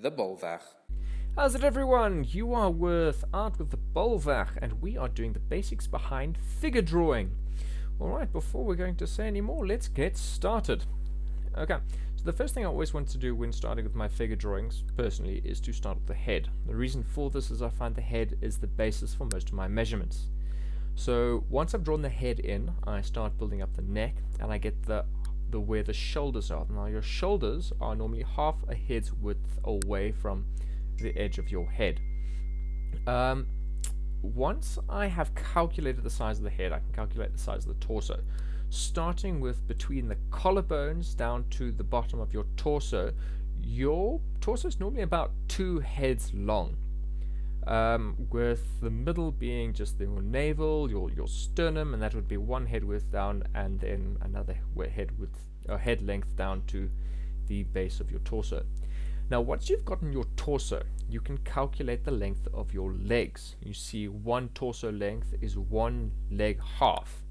the Bollweg. How's it, everyone? You are out with the Bollweg, and we are doing the basics behind figure drawing. Alright, before we're going to say any more, let's get started. Okay, so the first thing I always want to do when starting with my figure drawings, personally, is to start with the head. The reason for this is I find the head is the basis for most of my measurements. So once I've drawn the head in, I start building up the neck, and I get the where the shoulders are. Now your shoulders are normally half a head's width away from the edge of your head. Once I have calculated the size of the head, I can calculate the size of the torso. Starting with between the collarbones down to the bottom of your torso, your torso is normally about 2 heads long. With the middle being just your navel, your sternum, and that would be 1 head width down, and then another head length down to the base of your torso. Now once you've gotten your torso, you can calculate the length of your legs. You see, 1 torso length is 1 leg half.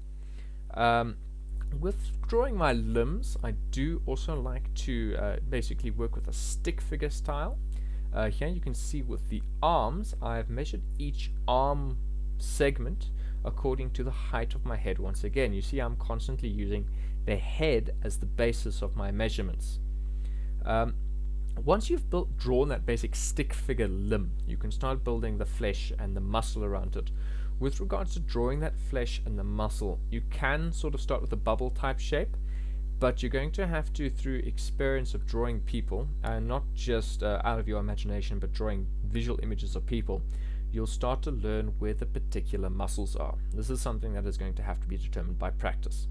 With drawing my limbs, I do also like to basically work with a stick figure style. Here you can see with the arms, I've measured each arm segment according to the height of my head. Once again, you see I'm constantly using the head as the basis of my measurements. Once you've drawn that basic stick figure limb, you can start building the flesh and the muscle around it. With regards to drawing that flesh and the muscle, you can sort of start with a bubble type shape, but you're going to have to, through experience of drawing people, and not just out of your imagination, but drawing visual images of people, you'll start to learn where the particular muscles are. This is something that is going to have to be determined by practice.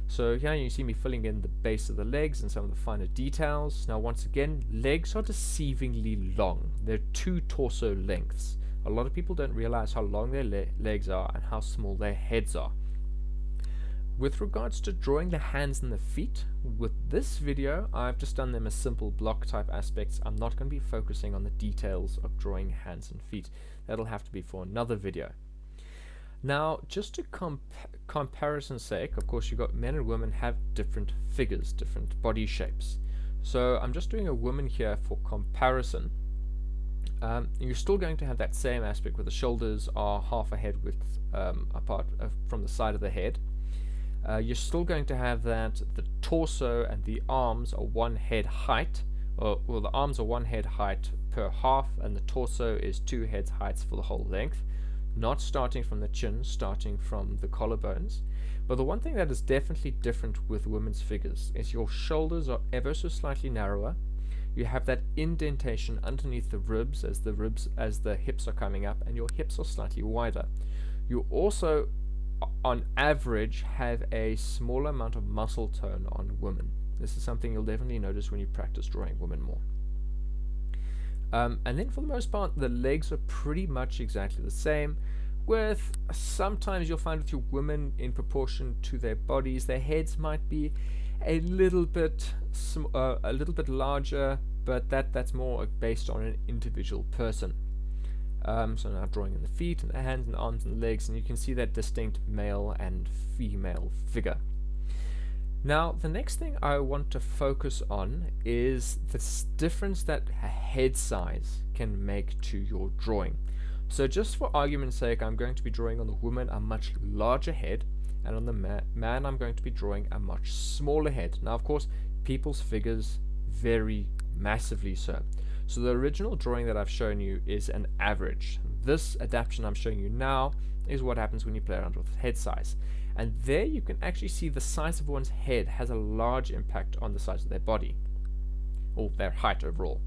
So here you see me filling in the base of the legs and some of the finer details. Now once again, legs are deceivingly long. They're 2 torso lengths. A lot of people don't realize how long their legs are and how small their heads are. With regards to drawing the hands and the feet, with this video I've just done them as simple block type aspects. I'm not going to be focusing on the details of drawing hands and feet. That'll have to be for another video. Now, just to comparison's sake, of course, you've got men and women have different figures, different body shapes. So I'm just doing a woman here for comparison. You're still going to have that same aspect where the shoulders are half a head width apart from the side of the head. You're still going to have that the torso and the arms are 1 head height, well, the arms are 1 head height per half, and the torso is 2 heads heights for the whole length. Not starting from the chin, starting from the collarbones. But the one thing that is definitely different with women's figures is your shoulders are ever so slightly narrower. You have that indentation underneath the ribs as the hips are coming up, and your hips are slightly wider. You also, on average, have a smaller amount of muscle tone on women. This is something you'll definitely notice when you practice drawing women more. And then for the most part, the legs are pretty much exactly the same, with sometimes you'll find with your women, in proportion to their bodies, their heads might be a little bit larger, but that's more based on an individual person. So now drawing in the feet and the hands and the arms and the legs, and you can see that distinct male and female figure. Now, the next thing I want to focus on is the difference that a head size can make to your drawing. So just for argument's sake, I'm going to be drawing on the woman a much larger head, and on the man I'm going to be drawing a much smaller head. Now, of course, people's figures vary massively so. So the original drawing that I've shown you is an average. This adaptation I'm showing you now is what happens when you play around with head size. And there you can actually see the size of one's head has a large impact on the size of their body, or their height overall.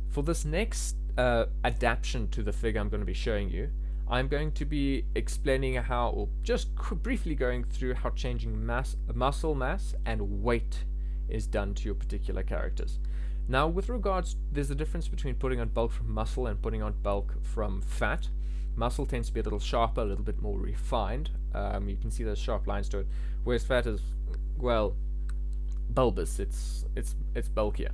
For this next adaptation to the figure I'm going to be showing you, I'm going to be explaining how, or just briefly going through how changing muscle mass and weight is done to your particular characters. Now with regards, there's a difference between putting on bulk from muscle and putting on bulk from fat. Muscle tends to be a little sharper, a little bit more refined. You can see those sharp lines to it, whereas fat is, well, bulbous. It's bulkier.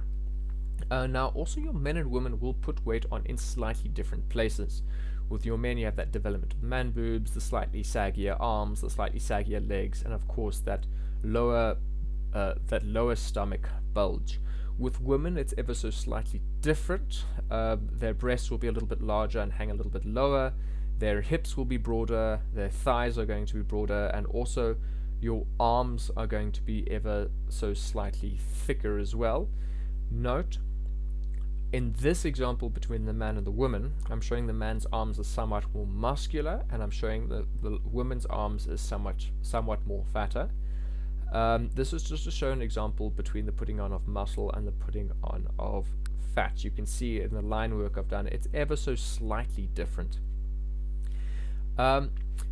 Now also your men and women will put weight on in slightly different places. With your men you have that development of man boobs, the slightly saggier arms, the slightly saggier legs, and of course that lower stomach bulge. With women, it's ever so slightly different. Their breasts will be a little bit larger and hang a little bit lower. Their hips will be broader. Their thighs are going to be broader, and also your arms are going to be ever so slightly thicker as well. Note, in this example between the man and the woman, I'm showing the man's arms are somewhat more muscular, and I'm showing the woman's arms is somewhat more fatter. This is just to show an example between the putting on of muscle and the putting on of fat. You can see in the line work I've done, it's ever so slightly different. But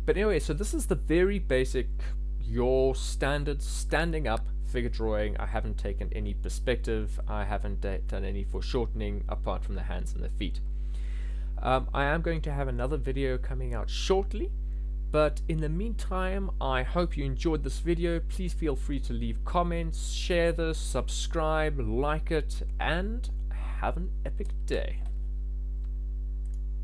anyway, so this is the very basic, your standard standing up figure drawing. I haven't taken any perspective. I haven't done any foreshortening apart from the hands and the feet. I am going to have another video coming out shortly. But in the meantime, I hope you enjoyed this video. Please feel free to leave comments, share this, subscribe, like it, and have an epic day.